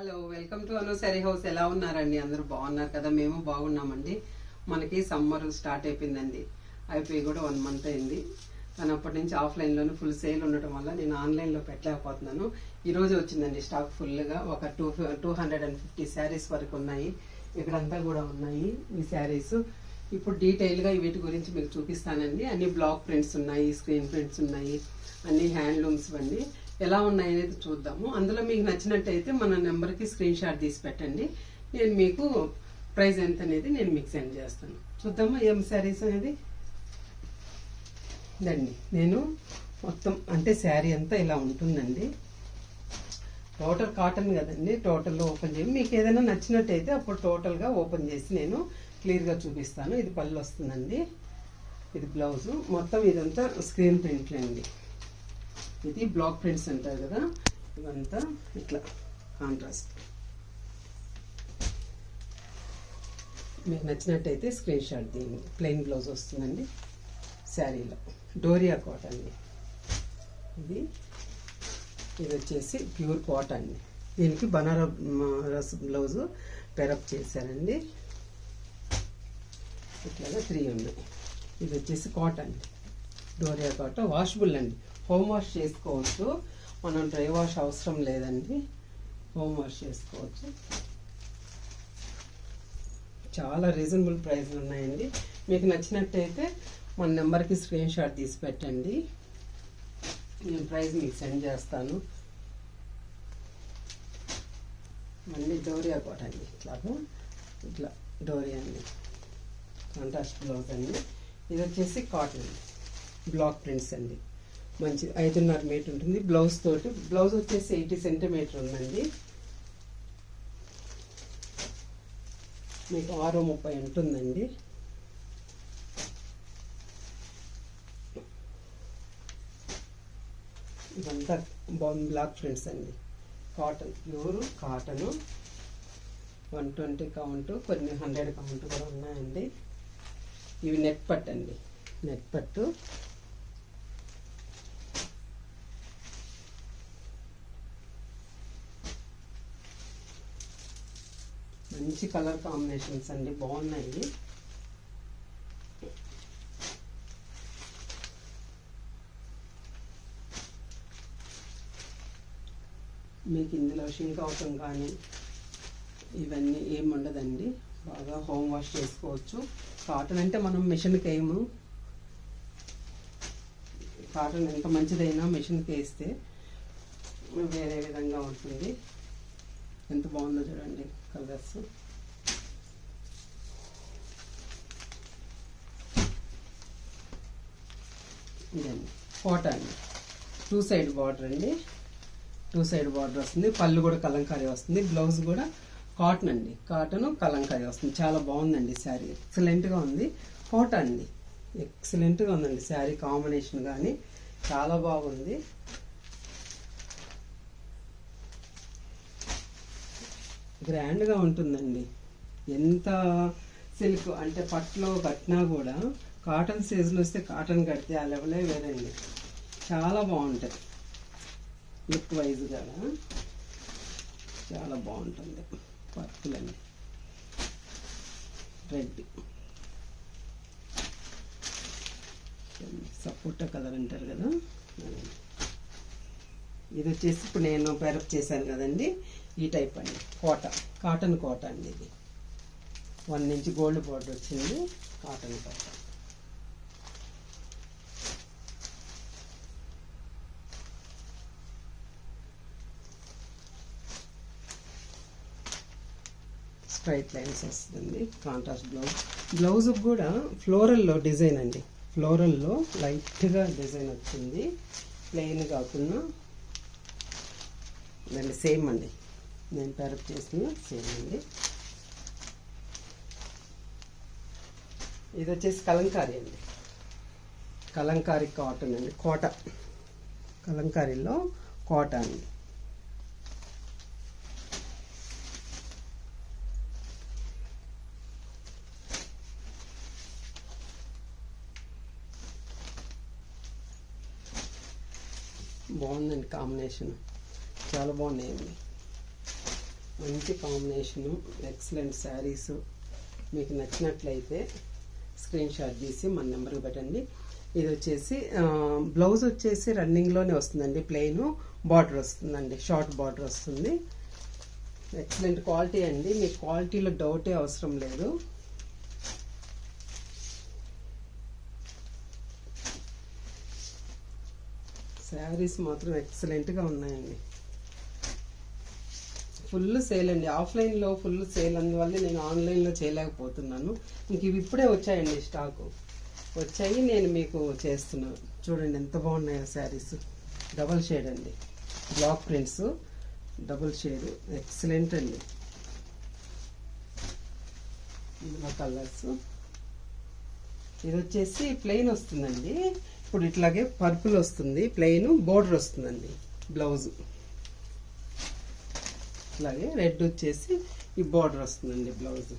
Hello, welcome to Anu sorry house. ఎలా ఉన్నారండి? అందరూ బాగున్నారు కదా? మేము బాగున్నామండి. మనకి సమ్మర్ స్టార్ట్ అయిపోయిందండి. అయిపోయి కూడా 1 మంత్ అయింది. కానీ అప్పటి నుంచి ఆఫ్లైన్లోనే ఫుల్ సేల్ ఉండటం వల్ల నేను ఆన్లైన్లో పెట్టలేకపోతున్నాను. ఈరోజు వచ్చిందండి స్టాక్ ఫుల్గా. ఒక 250 శారీస్ వరకు ఉన్నాయి. ఇక్కడంతా కూడా ఉన్నాయి ఈ శారీస్. ఇప్పుడు డీటెయిల్గా వీటి గురించి మీకు చూపిస్తానండి. అన్ని బ్లాక్ ప్రింట్స్ ఉన్నాయి, స్క్రీన్ ప్రింట్స్ ఉన్నాయి, అన్ని హ్యాండ్లూమ్స్ అండి. ఎలా ఉన్నాయనేది చూద్దాము. అందులో మీకు నచ్చినట్టయితే మన నెంబర్కి స్క్రీన్ షాట్ తీసి పెట్టండి. నేను మీకు ప్రైస్ ఎంత అనేది నేను మీకు సెండ్ చేస్తాను. చూద్దామా ఏం శారీస్ అనేది. దండి, నేను మొత్తం అంటే శారీ అంతా ఇలా ఉంటుందండి. టోటల్ కాటన్ కదండి. టోటల్ ఓపెన్ చేయండి. మీకు ఏదైనా నచ్చినట్టయితే అప్పుడు టోటల్గా ఓపెన్ చేసి నేను క్లియర్గా చూపిస్తాను. ఇది పళ్ళు వస్తుందండి, ఇది బ్లౌజు. మొత్తం ఇదంతా స్క్రీన్ ప్రింట్లు అండి. ఇది బ్లాక్ ప్రింట్స్ అంటారు కదా, ఇవంతా ఇట్లా కాంట్రాస్ట్. మీకు నచ్చినట్టయితే స్క్రీన్ షాట్ తీయండి. ప్లెయిన్ బ్లౌజ్ వస్తుందండి శారీలో. డోరియా కాటన్ అండి. ఇది వచ్చేసి ప్యూర్ కాటన్ అండి. దీనికి బనారస్ బ్లౌజు పెరప్ చేశారండి. ఇట్లాగా 3 ఉన్నాయి. ఇది వచ్చేసి కాటన్, డోరియా కాటన్. వాషబుల్ అండి, హోమ్ వాష్ చేసుకోవచ్చు. మనం డ్రై వాష్ అవసరం లేదండి, హోమ్ వాష్ చేసుకోవచ్చు. చాలా రీజనబుల్ ప్రైస్లు ఉన్నాయండి. మీకు నచ్చినట్టయితే మన నెంబర్కి స్క్రీన్ షాట్ తీసి పెట్టండి. నేను ప్రైస్ మీకు సెండ్ చేస్తాను. మళ్ళీ డోరియా కాటన్ అండి. ఇట్లా డోరియా అండి, కాంట్రాస్ట్ బ్లౌజ్ అండి. ఇది వచ్చేసి కాటన్ అండి, బ్లాక్ ప్రింట్స్ అండి. మంచి 5.5 మీటర్ ఉంటుంది బ్లౌజ్ తోటి. బ్లౌజ్ వచ్చేసి 80 సెంటీమీటర్ ఉందండి. మీకు 6.30 ఉంటుందండి. ఇదంతా బ్లాక్ ప్రింట్స్ అండి. Cotton, pure cotton. 120 కౌంట్, కొన్ని 100 కౌంట్ కూడా ఉన్నాయండి. ఇవి నెట్ పట్టు అండి, నెట్ పట్టు. మంచి కలర్ కాంబినేషన్స్ అండి, బాగున్నాయి. మీకు ఇందులో షింక్ అవటం కానీ ఇవన్నీ ఏమి ఉండదండి. బాగా హోమ్ వాష్ చేసుకోవచ్చు. కాటన్ అంటే మనం మిషన్కి వేయము. కాటన్ ఎంత మంచిదైనా మిషన్కి వేస్తే వేరే విధంగా ఉంటుంది. ఎంత బాగుందో చూడండి కలర్స్. ఇదండి కాటన్, 2 సైడ్ బార్డర్ అండి. 2 సైడ్ బార్డర్ వస్తుంది. పళ్ళు కూడా కలంకారీ వస్తుంది. బ్లౌజ్ కూడా కాటన్ అండి, కాటన్ కలంకారీ వస్తుంది. చాలా బాగుందండి శారీ, ఎక్సలెంట్గా ఉంది. కాటన్ అండి, ఎక్సలెంట్గా ఉందండి శారీ కాంబినేషన్ కానీ చాలా బాగుంది. గ్రాండ్గా ఉంటుందండి. ఎంత సిల్క్ అంటే పట్టులో కట్టినా కూడా కాటన్ సైజులో వస్తే కాటన్ కడితే ఆ లెవెలే వేరండి. చాలా బాగుంటాయి. లుక్ వైజ్ కూడా చాలా బాగుంటుంది. పర్పుల్ అండి, రెడ్, సపోటా కలర్ అంటారు కదా. ఇది వచ్చేసి ఇప్పుడు నేను పెరప్ చేశాను కదండి, ఈ టైప్ అండి. కాటన్ కోట అండి. ఇది 1 ఇంచ్ గోల్డ్ బార్డర్ వచ్చింది. కాటన్ కోట. స్ట్రైట్ లైన్స్ వస్తుంది. కాంట్రాస్ట్ బ్లౌజ్ కూడా ఫ్లోరల్లో డిజైన్ అండి. ఫ్లోరల్లో లైట్గా డిజైన్ వచ్చింది, ప్లెయిన్ కాకుండా. దాన్ని సేమ్ అండి, నేను పెరప్ చేసిన సేమ్ అండి. ఇది వచ్చేసి కలంకారీ అండి, కలంకారీ కాటన్ అండి. కలంకారీలో కోట అండి. బాగుందండి కాంబినేషన్, చాలా బాగున్నాయండి. మంచి కాంబినేషను, ఎక్సలెంట్ శారీస్. మీకు నచ్చినట్లయితే స్క్రీన్ షాట్ తీసి మన నెంబర్కి పెట్టండి. ఇది వచ్చేసి బ్లౌజ్ వచ్చేసి రన్నింగ్లోనే వస్తుందండి, ప్లెయిన్ బార్డర్ వస్తుందండి, షార్ట్ బార్డర్ వస్తుంది. ఎక్సలెంట్ క్వాలిటీ అండి, మీకు క్వాలిటీలో డౌటే అవసరం లేదు. శారీస్ మాత్రం ఎక్సలెంట్గా ఉన్నాయండి. ఫుల్ సేల్ అండి, ఆఫ్లైన్లో ఫుల్ సేల్, అందువల్ల నేను ఆన్లైన్లో చేయలేకపోతున్నాను. ఇంక ఇవి ఇప్పుడే వచ్చాయండి, స్టాకు వచ్చాయి, నేను మీకు చేస్తున్నాను. చూడండి ఎంత బాగున్నాయో శారీస్. డబల్ షేడ్ అండి, block prints, double shade, excellent అండి. ఇందులో కలర్స్. ఇది వచ్చేసి ప్లెయిన్ వస్తుందండి, ఇప్పుడు ఇట్లాగే పర్పుల్ వస్తుంది, ప్లెయిన్ బోర్డర్ వస్తుందండి బ్లౌజ్. ఇట్లాగే రెడ్ వచ్చేసి ఈ బోర్డర్ వస్తుందండి బ్లౌజ్.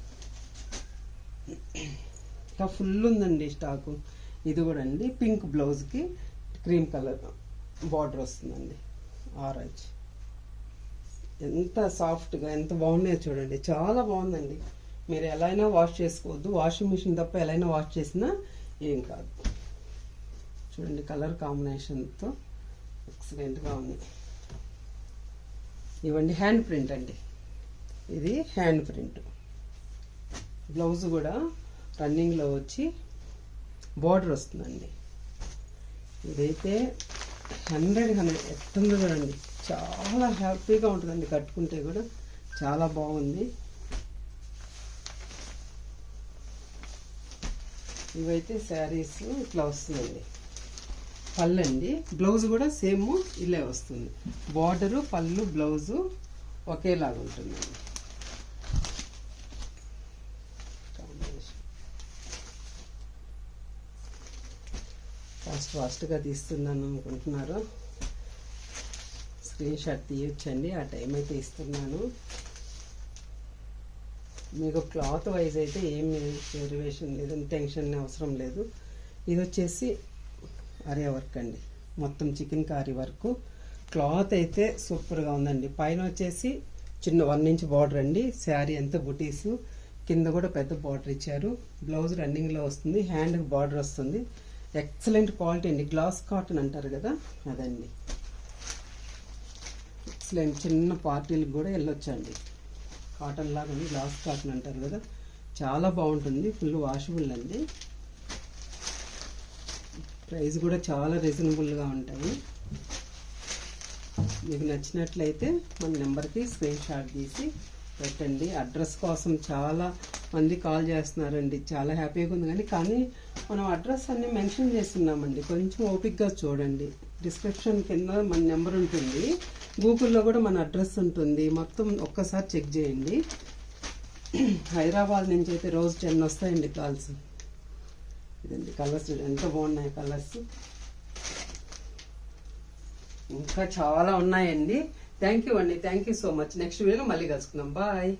ఇంకా ఫుల్ ఉందండి స్టాకు. ఇది కూడా అండి పింక్ బ్లౌజ్కి క్రీమ్ కలర్ బార్డర్ వస్తుందండి, ఆరెంజ్. ఎంత సాఫ్ట్గా ఎంత బాగున్నాయో చూడండి, చాలా బాగుందండి. మీరు ఎలా అయినా వాష్ చేసుకోవద్దు, వాషింగ్ మిషన్ తప్ప ఎలా అయినా వాష్ చేసినా ఏం కాదు. చూడండి కలర్ కాంబినేషన్తో ఎక్సలెంట్గా ఉంది. ఇవ్వండి హ్యాండ్ ప్రింట్ అండి, ఇది హ్యాండ్ ప్రింట్. బ్లౌజ్ కూడా రన్నింగ్లో వచ్చి బార్డర్ వస్తుందండి. ఇదైతే 100 ఎట్టుందో చూడండి, చాలా హ్యాపీగా ఉంటుందండి కట్టుకుంటే కూడా, చాలా బాగుంది. ఇవైతే శారీస్ ఇట్లా వస్తుందండి, పళ్ళు అండి. బ్లౌజ్ కూడా సేమ్ ఇలా వస్తుంది, బార్డరు పళ్ళు బ్లౌజు ఒకేలాగా ఉంటుందండి. ఫాస్ట్గా తీస్తున్నాను అనుకుంటున్నారు, స్క్రీన్ షాట్ తీయొచ్చండి, ఆ టైం అయితే ఇస్తున్నాను. మీకు క్లాత్ వైజ్ అయితే ఏమి వేరియేషన్ లేదు, టెన్షన్ అవసరం లేదు. ఇది వచ్చేసి అరే వర్క్ అండి, మొత్తం చికెన్ కారీ వర్క్. క్లాత్ అయితే సూపర్గా ఉందండి. పైన వచ్చేసి చిన్న 1 ఇంచ్ బార్డర్ అండి, శారీ అంతా బుటీసు, కింద కూడా పెద్ద బార్డర్ ఇచ్చారు. బ్లౌజ్ రన్నింగ్లో వస్తుంది, హ్యాండ్కి బార్డర్ వస్తుంది. ఎక్సలెంట్ క్వాలిటీ అండి, గ్లాస్ కాటన్ అంటారు కదా అదండి. ఎక్సలెంట్, చిన్న పార్టీలకు కూడా వెళ్ళొచ్చండి. కాటన్ లాగా ఉంది, గ్లాస్ కాటన్ అంటారు కదా, చాలా బాగుంటుంది. ఫుల్ వాషబుల్ అండి. ప్రైస్ కూడా చాలా రీజనబుల్గా ఉంటాయి. మీకు నచ్చినట్లయితే మన నెంబర్కి స్క్రీన్ షాట్ తీసి పెట్టండి. అడ్రస్ కోసం చాలా మంది కాల్ చేస్తున్నారండి, చాలా హ్యాపీగా ఉంది. కానీ మనం అడ్రస్ అన్ని మెన్షన్ చేస్తున్నామండి, కొంచెం ఓపిక్గా చూడండి. డిస్క్రిప్షన్ కింద మన నెంబర్ ఉంటుంది, గూగుల్లో కూడా మన అడ్రస్ ఉంటుంది, మొత్తం ఒక్కసారి చెక్ చేయండి. హైదరాబాద్ నుంచి అయితే రోజు 10 వస్తాయండి కాల్స్. ఇదండి కలర్స్ ఎంత బాగున్నాయి కలర్స్, ఇంకా చాలా ఉన్నాయండి. థ్యాంక్ యూ అండి, thank you so much. Next వీడియోలో మళ్ళీ కలుసుకుందాం. బాయ్.